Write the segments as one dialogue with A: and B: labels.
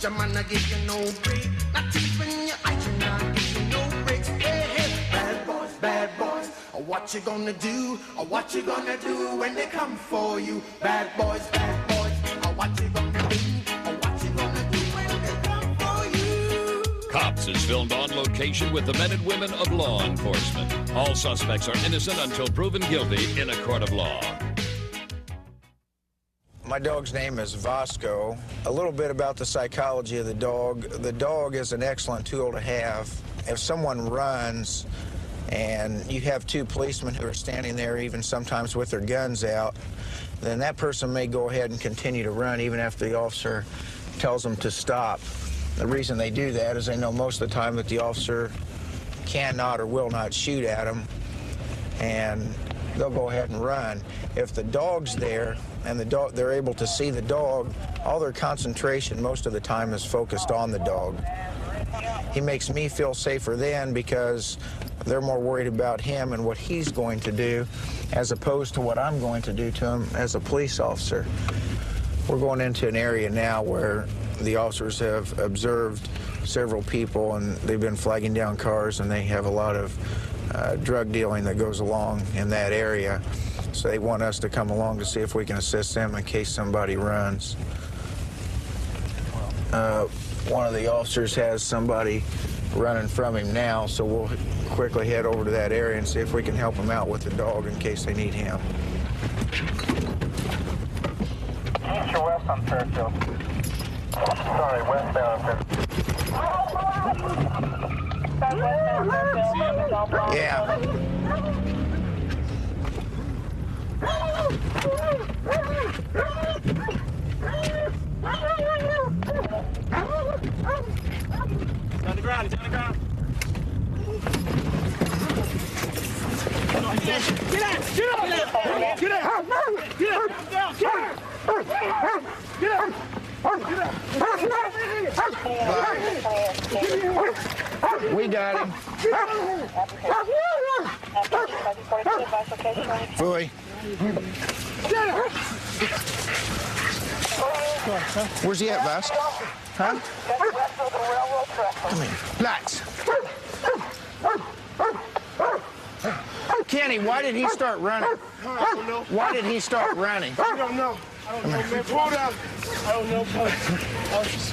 A: your man, I give you no break. Not even your eyes, you not give you no breaks. Hey, hey, bad boys, what you gonna do? Or what you gonna do when they come for you? Bad boys, what you gonna do? Or what you gonna do when they come for you?
B: Cops is filmed on location with the men and women of law enforcement. All suspects are innocent until proven guilty in a court of law.
C: My dog's name is Vasco. A little bit about the psychology of the dog. The dog is an excellent tool to have. If someone runs and you have two policemen who are standing there, even sometimes with their guns out, then that person may go ahead and continue to run even after the officer tells them to stop. The reason they do that is they know most of the time that the officer cannot or will not shoot at them, and they'll go ahead and run. If the dog's there and they're able to see the dog, all their concentration most of the time is focused on the dog. He makes me feel safer then because they're more worried about him and what he's going to do as opposed to what I'm going to do to him as a police officer. We're going into an area now where the officers have observed several people and they've been flagging down cars, and they have a lot of drug dealing that goes along in that area. So they want us to come along to see if we can assist them in case somebody runs. One of the officers has somebody running from him now, so we'll quickly head over to that area and see if we can help him out with the dog in case they need him.
D: East or west on Fairfield? Sorry, westbound on Fairfield.
C: Yeah.
D: On the ground, he's on the ground. Get out! Get out! Get out! Get out! Get out!
C: We got him. Fooey. Where's he at, Vas? Huh? Come here. Relax. Kenny, why did he start running?
D: I don't know.
C: Why did he start running?
D: I don't know. I don't know, man. Pull down. I don't know. I was just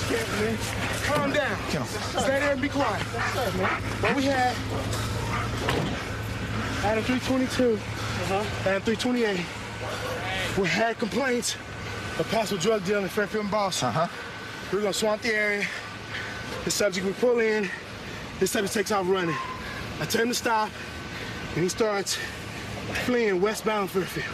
D: scared, man. Calm down. Stay there and be quiet. What we had a 322 and a 328. We had complaints of possible drug dealing in Fairfield and Boston. We were going to swamp the area. The subject we pull in, this subject takes off running. I tell him to stop, and he starts fleeing westbound Fairfield.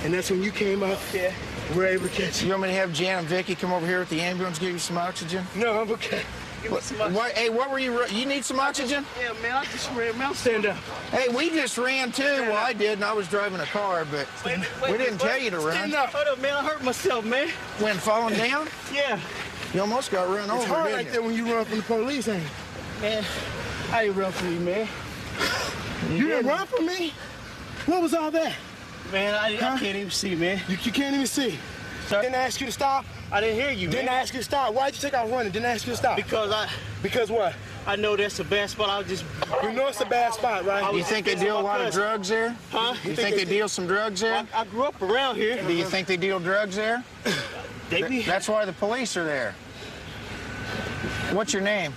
D: And that's when you came up. Yeah. We're able to catch him.
C: You want me to have Jan and Vicky come over here with the ambulance, give you some oxygen?
D: No, I'm okay. Give me some oxygen.
C: Hey, what were you need some oxygen?
D: Yeah, man, I just ran. Man, stand up.
C: Hey, we just ran too. Well, I did, and I was driving a car, but we didn't tell you to run.
D: Stand up. Hold up, man. I hurt myself, man.
C: When falling down?
D: Yeah.
C: You almost got run over,
D: It's hard
C: didn't
D: like
C: you?
D: that when you run from the police, ain't it? Man, I ain't run from you, man. You didn't run from me? What was all that? Man, I can't even see, man. You can't even see? Sir? Didn't I ask you to stop? I didn't hear you, Didn't I ask you to stop? Why'd you take off running? Didn't I ask you to stop? Because what? I know that's a bad spot. I was just... You know it's a bad spot, right?
C: You think they deal a lot of drugs there?
D: Huh?
C: You think they deal some drugs there?
D: I grew up around here.
C: Do you think they deal drugs there? That's why the police are there. What's your name?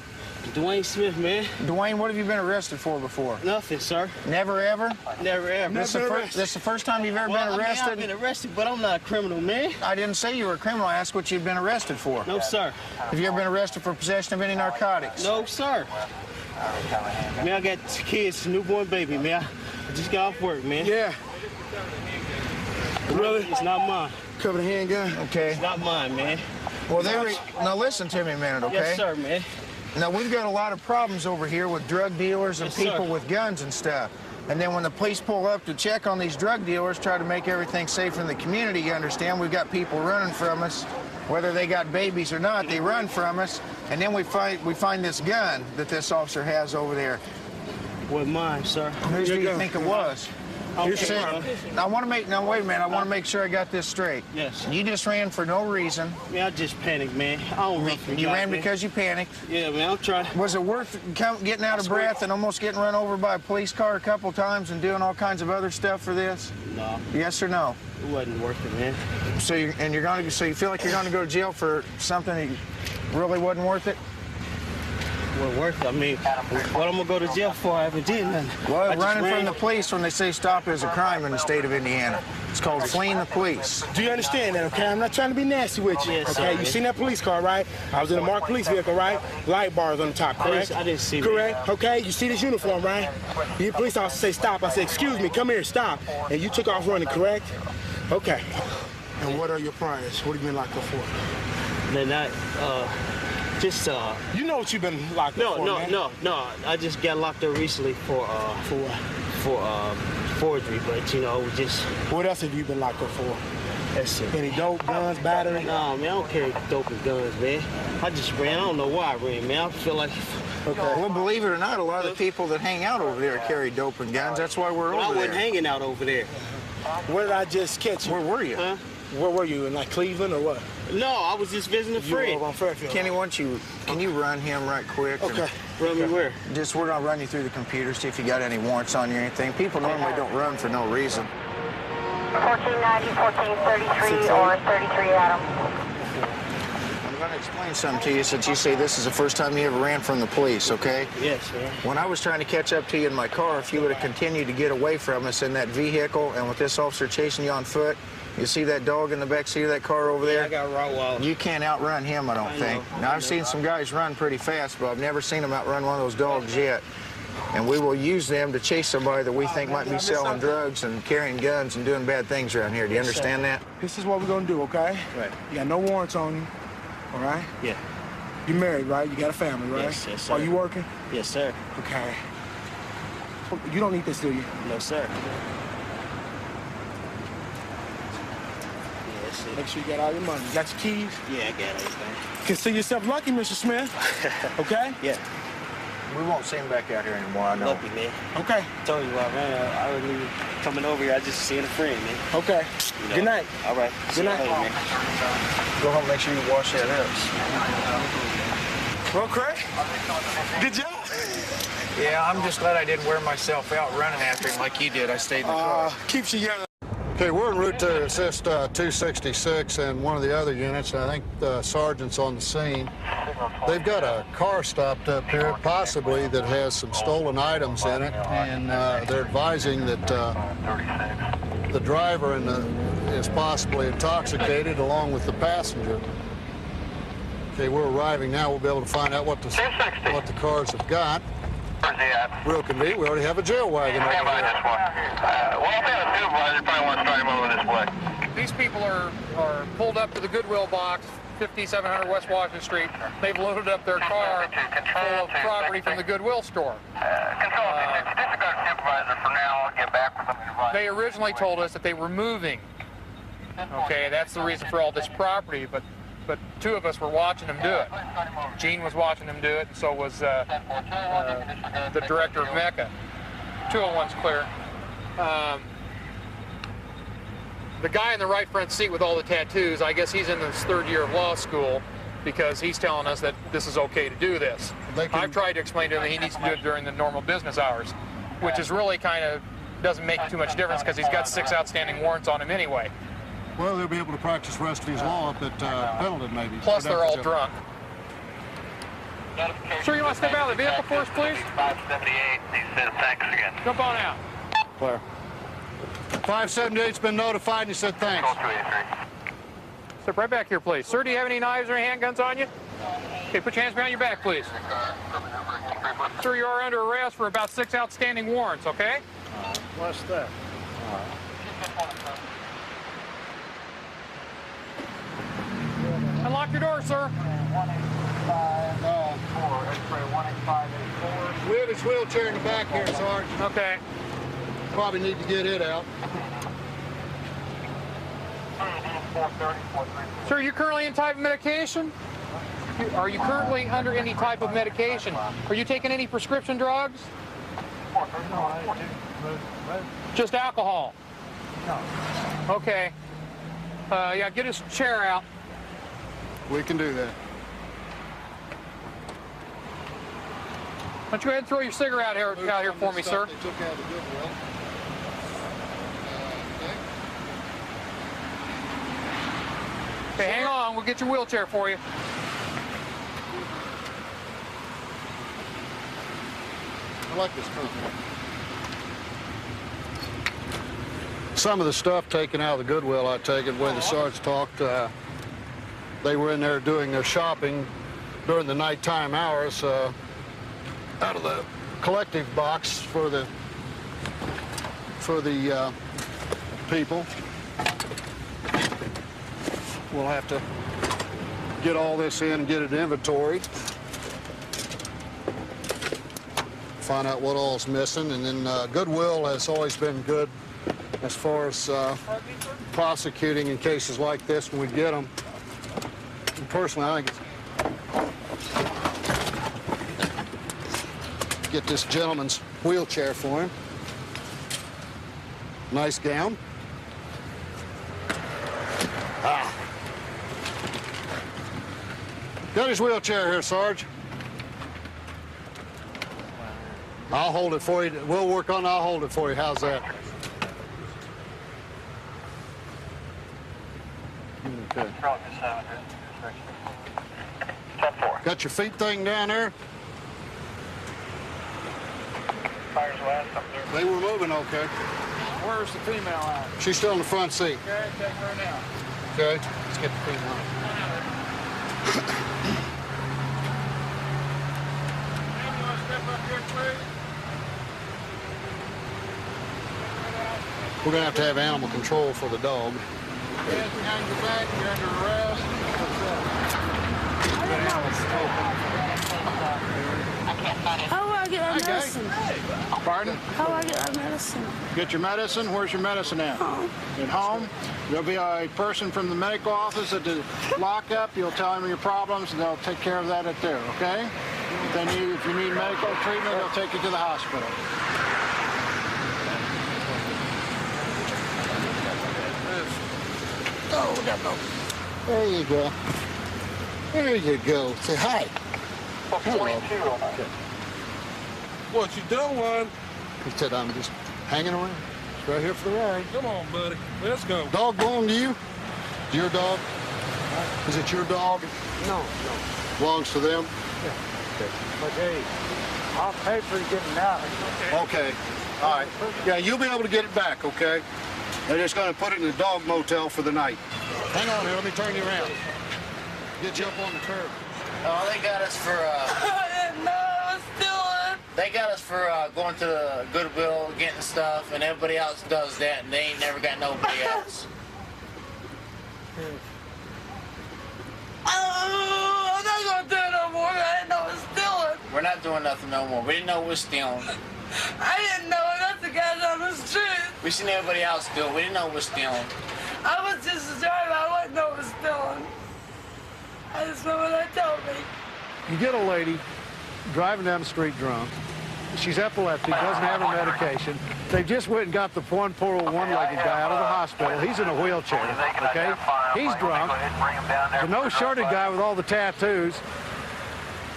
D: Dwayne Smith, man.
C: Dwayne, what have you been arrested for before?
D: Nothing, sir.
C: Never, ever?
D: Never, ever.
C: This is the first time you've ever been arrested?
D: I've been arrested, but I'm not a criminal, man.
C: I didn't say you were a criminal. I asked what you'd been arrested for.
D: No, sir.
C: Have you ever been arrested for possession of any narcotics?
D: No, sir. Man, I got kids, newborn baby, man. I just got off work, man. Yeah. Really? It's not mine.
C: Cover the handgun? Okay.
D: It's not mine, man.
C: Well, now listen to me a minute, okay?
D: Yes, sir, man.
C: Now, we've got a lot of problems over here with drug dealers and people with guns and stuff. And then when the police pull up to check on these drug dealers, try to make everything safe in the community, you understand, we've got people running from us. Whether they got babies or not, they run from us. And then we find this gun that this officer has over there.
D: What, mine, sir?
C: Whose do you think it was?
D: You're saying, I want to make, now wait a minute, I want to make sure I got this straight.
E: Yes.
D: You just ran for no reason.
E: Man, I just panicked, man. I don't run for
D: You ran because you panicked.
E: Yeah, man, I'm trying.
D: Was it worth getting out of breath and almost getting run over by a police car a couple times and doing all kinds of other stuff for this?
E: No.
D: Yes or no?
E: It wasn't worth it, man.
D: So you feel like you're going to go to jail for something that really wasn't worth it?
E: Wasn't worth it. I mean, what I'm gonna go to jail for? I haven't did nothing.
D: Well, running from the police when they say stop is a crime in the state of Indiana. It's called fleeing the police.
F: Do you understand that, okay? I'm not trying to be nasty with you,
E: Yes,
F: okay?
E: sir.
F: You seen that police car, right? I was in a marked police vehicle, right? Light bars on the top, correct?
E: I didn't see that.
F: Correct, okay? You see this uniform, right? The police officer say stop. I said, excuse me, come here, stop. And you took off running, correct? Okay. And what are your priors? What have you been locked up for?
E: Man,
F: You know what you've been locked up for, man.
E: No. I just got locked up recently for forgery, but you know, just.
F: What else have you been locked up for?
E: That's it.
F: Any dope, guns, battery?
E: No, man, I don't carry dope and guns, man. I just ran. I don't know why I ran, man. I feel like.
D: Okay. Well, believe it or not, a lot of the people that hang out over there carry dope and guns. That's why we're
E: I
D: over
E: wasn't
D: there.
E: hanging out over there.
F: Where did I just catch you?
D: Where were you?
E: Huh?
F: Where were you, in like Cleveland or what?
E: No, I was just visiting a
F: You were
E: friend.
F: over on Fairfield.
D: Kenny, can you run him right quick?
F: Okay.
E: Run me where?
D: We're gonna run you through the computer, see if you got any warrants on you or anything. People normally don't run for no reason.
G: 1490, 1433, or 33 Adam.
D: I'm gonna explain something to you since you say this is the first time you ever ran from the police, okay?
E: Yes, man.
D: When I was trying to catch up to you in my car, if you would have continued to get away from us in that vehicle and with this officer chasing you on foot, you see that dog in the back seat of that car over there?
E: I got a Rottweiler.
D: You can't outrun him, I don't think. Now, I've seen some guys run pretty fast, but I've never seen them outrun one of those dogs yet. And we will use them to chase somebody that we think might be selling drugs and carrying guns and doing bad things around here. Do you understand that?
F: This is what we're gonna do, okay?
E: Right.
F: You got no warrants on you, all right?
E: Yeah.
F: You married, right? You got a family, right?
E: Yes, yes, sir.
F: Are you working?
E: Yes, sir.
F: Okay. You don't need this, do you?
E: No, sir. Yes, sir.
F: Make sure you got all your money. You got your keys?
E: Yeah, I got everything.
F: Consider yourself lucky, Mr. Smith. Okay?
E: Yeah.
D: We won't see him back out here anymore, I know.
E: Lucky, man.
F: Okay.
E: I told you what, man. I wasn't even coming over here. I just seeing a friend, man.
F: Okay.
E: You know.
F: Good night.
E: All right. See
F: Good
E: you
F: night.
E: later, man.
D: Go home and make sure you wash that up.
F: Well, Craig, good job.
D: Yeah, I'm just glad I didn't wear myself out running after him like you did. I stayed in the car.
F: Keeps you young.
H: Okay, we're en route to assist 266 and one of the other units. I think the sergeant's on the scene. They've got a car stopped up here, possibly that has some stolen items in it, and they're advising that the driver is possibly intoxicated along with the passenger. Okay, we're arriving now. We'll be able to find out what the cars have got.
I: Where's he at?
H: Real convenient. We already have a jail wagon over
I: Stand by
H: here.
I: this one. Well, if they have a supervisor, probably want to start him over this way.
J: These people are pulled up to the Goodwill box, 5700 West Washington Street. They've loaded up their car full of property from the Goodwill store.
I: Control, disregard supervisor for now. I'll get back with them.
J: They originally told us that they were moving. Okay, that's the reason for all this property, but two of us were watching them do it. Gene was watching them do it, and so was the director of Mecca. 201's clear. The guy in the right front seat with all the tattoos, I guess he's in his third year of law school because he's telling us that this is okay to do this. I've tried to explain to him that he needs to do it during the normal business hours, which is really kind of doesn't make too much difference because he's got 6 outstanding warrants on him anyway.
H: Well, they'll be able to practice the rest of his law up at Pendleton, maybe.
J: Plus, they're all drunk. Sir, you want to step out of the vehicle for us, please?
I: 578, he says thanks again.
J: Jump on out.
H: Clear. 578's been notified, and he said thanks.
I: Control 283.
J: Step right back here, please. Sir, do you have any knives or handguns on you? Okay, put your hands behind your back, please. Sir, you are under arrest for about 6 outstanding warrants, okay?
H: What's that?
J: Unlock your door, sir.
H: We have his wheelchair in the back here, Sarge.
J: Okay.
H: Probably need to get it out.
J: Sir, are you currently in type of medication? Are you currently under any type of medication? Are you taking any prescription drugs? Just alcohol?
F: No.
J: Okay. Yeah, get his chair out.
H: We can do that.
J: Why don't you go ahead and throw your cigarette out here for me, sir?
H: They took out of Goodwill.
J: Okay, hang on. We'll get your wheelchair for you.
H: I like this company. Some of the stuff taken out of the Goodwill, I take it, when the sergeants talked, they were in there doing their shopping during the nighttime hours out of the collective box for the people. We'll have to get all this in and get it inventoried. Find out what all's missing, and then Goodwill has always been good as far as prosecuting in cases like this when we get them. And personally, I think it's get this gentleman's wheelchair for him. Nice gown. Got his wheelchair here, Sarge. I'll hold it for you. We'll work on it. I'll hold it for you. How's that? Okay. Got your feet thing down there?
I: Fires last up there.
H: They were moving okay.
J: Where's the female at?
H: She's still in the front seat.
J: Okay, take her now.
H: Okay, let's get the female. We're gonna have to have animal control for the dog.
J: Hands behind your back, you're under arrest.
K: How do I get my medicine?
F: Pardon?
K: How do I get my medicine?
F: Get your medicine? Where's your medicine at?
K: Home.
F: At home? There'll be a person from the medical office at the lockup. You'll tell them your problems, and they'll take care of that at there, okay? If you need medical treatment, they'll take you to the hospital.
H: Oh, there you go. There you go. Say hi. Hello. Okay.
L: What you doing?
H: He said, I'm just hanging around. Just right here for the ride.
L: Come on, buddy. Let's go.
H: Dog belong to you? Your dog? Is it your dog?
E: No.
H: Belongs to them?
E: Yeah. Okay. But hey, I'll pay for getting it out.
H: Okay. All right. Yeah, you'll be able to get it back, okay? They're just going to put it in the dog motel for the night. Hang on here. Let me turn you around. Get you up on the curb.
M: Oh, they got us for,
K: I didn't know I was stealing.
M: they got us for going to the Goodwill, getting stuff, and everybody else does that, and they ain't never got nobody else.
K: Oh, I'm not gonna do it no more. I didn't know I was stealing.
M: We're not doing nothing no more. We didn't know we was stealing.
K: I didn't know it. That's the guys on the street.
M: We seen everybody else do it. We didn't know we was stealing.
K: I was just a driver. I wouldn't know it was stealing. I just know what they told me.
H: You get a lady driving down the street drunk. She's epileptic, doesn't have her medication. They just went and got the poor one-legged guy out of the hospital. He's in a wheelchair, okay? He's drunk. The no-shirted guy with all the tattoos,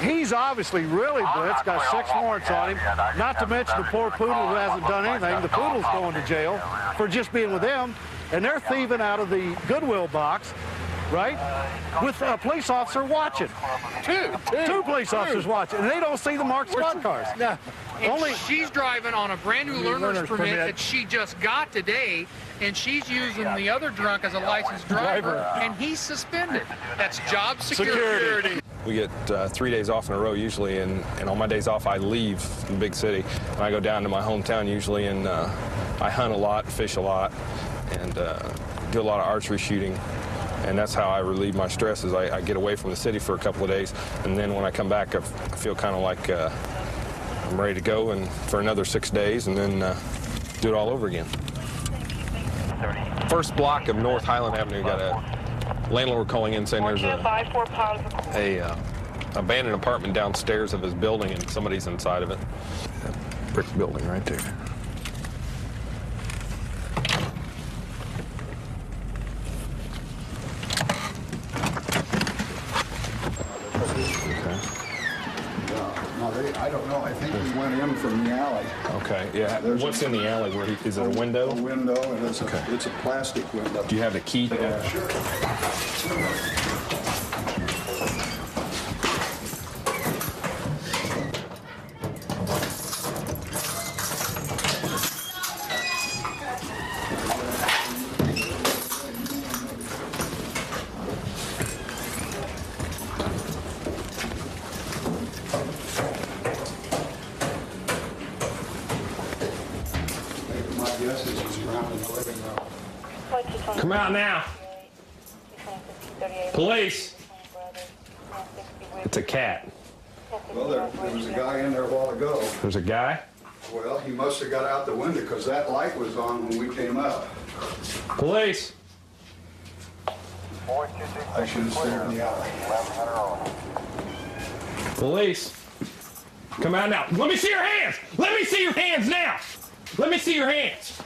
H: he's obviously really blitzed, got 6 warrants on him. Not to mention the poor poodle who hasn't done anything. The poodle's going to jail for just being with them. And they're thieving out of the Goodwill box, right? With a police officer watching. Two police officers watching. And they don't see the marked squad cars.
J: No. Only she's driving on a brand new learner's permit that she just got today, and she's using the other drunk as a licensed driver, and he's suspended. That's job security.
N: We get 3 days off in a row usually, and on my days off I leave the big city, and I go down to my hometown usually, and I hunt a lot, fish a lot, and do a lot of archery shooting. And that's how I relieve my stress, is I get away from the city for a couple of days, and then when I come back I feel kind of like I'm ready to go and for another 6 days, and then do it all over again. First block of North Highland Avenue, got a landlord calling in saying there's a abandoned apartment downstairs of his building and somebody's inside of it. That brick building right there.
H: I don't know. I think we went in from the alley.
N: Okay, yeah. What's in the alley? Is it a window?
H: A window, and it's a plastic window.
N: Do you have the key?
H: Yeah, sure.
N: Come out now. Police. It's a cat.
H: Well, there was a guy in there a while ago.
N: There's a guy?
H: Well, he must have got out the window because that light was on when we came up.
N: Police.
H: I should have stayed in the alley.
N: Police. Come out now. Let me see your hands. Let me see your hands now. Let me see your hands.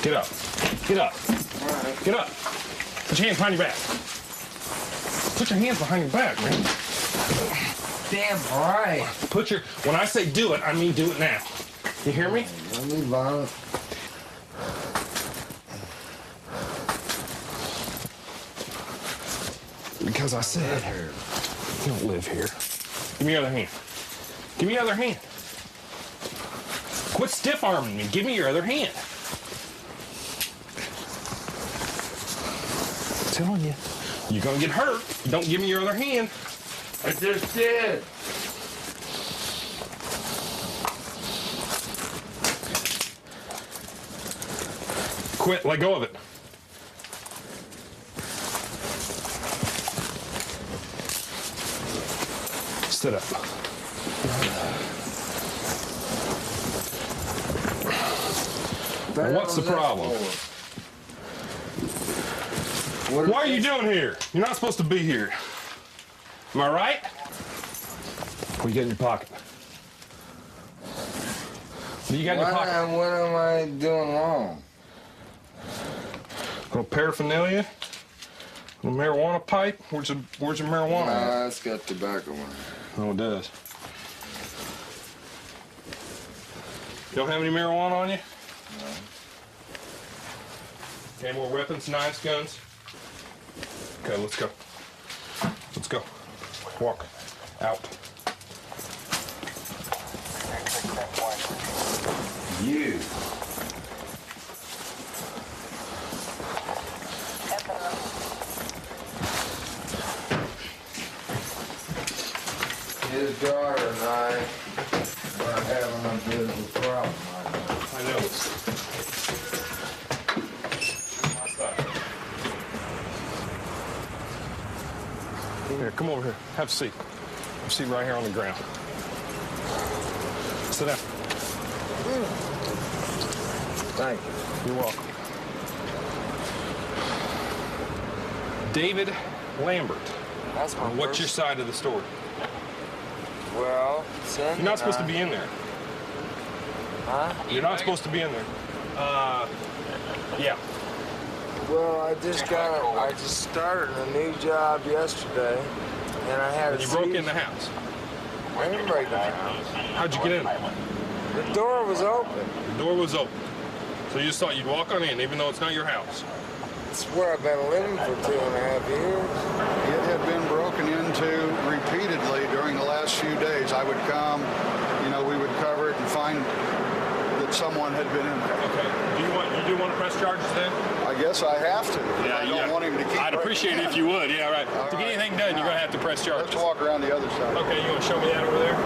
N: Get up. Get up. Get up. Put your hands behind your back. Put your hands behind your back, man.
O: Damn right.
N: When I say do it, I mean do it now. You hear me?
O: Let me violent.
N: Because I said, you don't live here. Give me your other hand. Give me your other hand. Quit stiff-arming me. Give me your other hand. I'm telling you, you're gonna get hurt. You don't give me your other hand.
O: I just did.
N: Quit. Let go of it. Sit up. Now, what's the problem? What are you doing here? You're not supposed to be here. Am I right? What do you got in your pocket? What do you got in your pocket?
O: What am I doing wrong?
N: A little paraphernalia? A little marijuana pipe? Where's your marijuana?
O: Nah, it's got tobacco in it.
N: Oh, it does. You don't have any marijuana on you?
O: No.
N: Any more weapons, knives, guns? Okay, let's go. Let's go. Walk. Out.
O: You. His daughter and I are having a bit of a problem right now.
N: I know. Here, come over here. Have a seat. Have a seat right here on the ground. Sit down.
O: Thank you.
N: You're welcome. David Lambert.
O: That's my
N: What's your side of the story?
O: Well,
N: you're not supposed to be in there.
O: Huh?
N: You're not supposed to be in there. Yeah.
O: Well, I just started a new job yesterday, and I had
N: You broke in the house.
O: I didn't break in the house.
N: How'd you get in?
O: The door was open.
N: The door was open. So you just thought you'd walk on in, even though it's not your house.
O: It's where I've been living for 2.5 years.
H: It had been broken into repeatedly during the last few days. I would come, we would cover it and find that someone had been in there.
N: Okay. You do want to press charges then?
H: I guess I have to.
N: Yeah,
H: I don't want him to keep.
N: I'd appreciate it if you would. Yeah, right. To get anything done, you're going to have to press charges.
H: Let's walk around the other side.
N: Okay, you want to show me that over there?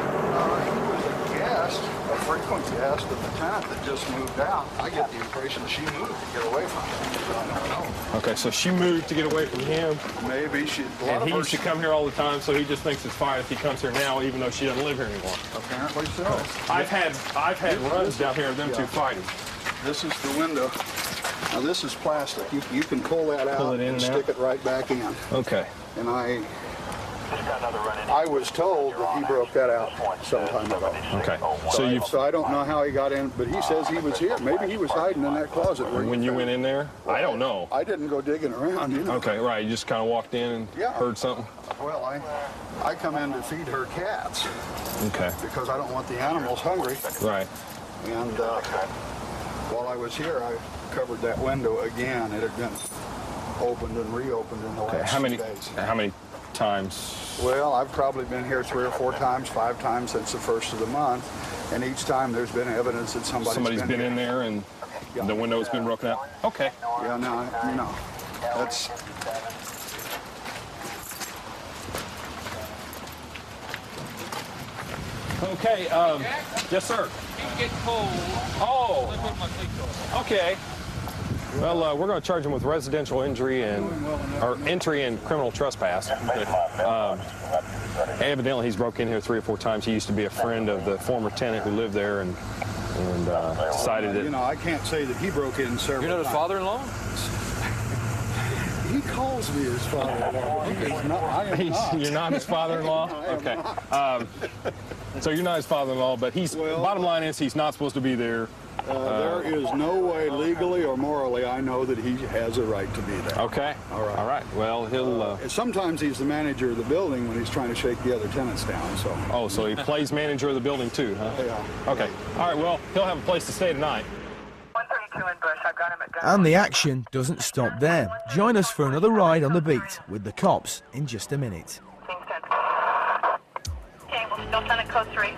H: A frequent guest of the tenant that just moved out. I get the impression she moved to get away from him. I don't know.
N: Okay, so she moved to get away from him.
H: Maybe she.
N: And he used to come here all the time, so he just thinks it's fine if he comes here now, even though she doesn't live here anymore.
H: Apparently so.
N: I've had runs down here of them two fighting.
H: This is the window. Now this is plastic. You can pull that out
N: Pull it in
H: and
N: now.
H: stick it right back in.
N: Okay.
H: And I I was told that he broke that out some time ago.
N: Okay.
H: So I don't know how he got in, but he says he was here. Maybe he was hiding in that closet.
N: When you went in there? I don't know.
H: I didn't go digging around, you know.
N: Okay, right. You just kind of walked in and heard something?
H: Well, I come in to feed her cats.
N: Okay.
H: Because I don't want the animals hungry.
N: Right.
H: And while I was here, I covered that window again. It had been opened and reopened in the last 2 days.
N: How many times?
H: Well, I've probably been here 3 or 4 times, 5 times since the first of the month, and each time there's been evidence that somebody's
N: been in there and the window's been broken out. Okay.
H: Yeah, no, you know, that's.
N: Okay. Yes, sir.
J: It gets cold.
N: Oh. Okay. Well, we're going to charge him with residential injury or entry and criminal trespass. Evidently, he's broke in here 3 or 4 times. He used to be a friend of the former tenant who lived there, and decided that.
H: You know, I can't say that he broke in several times.
N: You're not his father-in-law?
H: He calls me his father-in-law. He is not. I am not.
N: You're not his father-in-law? Okay. So you're not his father-in-law, but bottom line is he's not supposed to be there.
H: There is no way legally or morally I know that he has a right to be there.
N: Okay. All right. Well, he'll...
H: Sometimes he's the manager of the building when he's trying to shake the other tenants down, so...
N: Oh, so he plays manager of the building too, huh?
H: Yeah.
N: Okay. All right, well, he'll have a place to stay tonight.
G: 132 in Bush, I've got him at gun.
P: And the action doesn't stop there. Join us for another ride on the beat with the cops in just a minute.
G: Okay, we'll still send it code 3.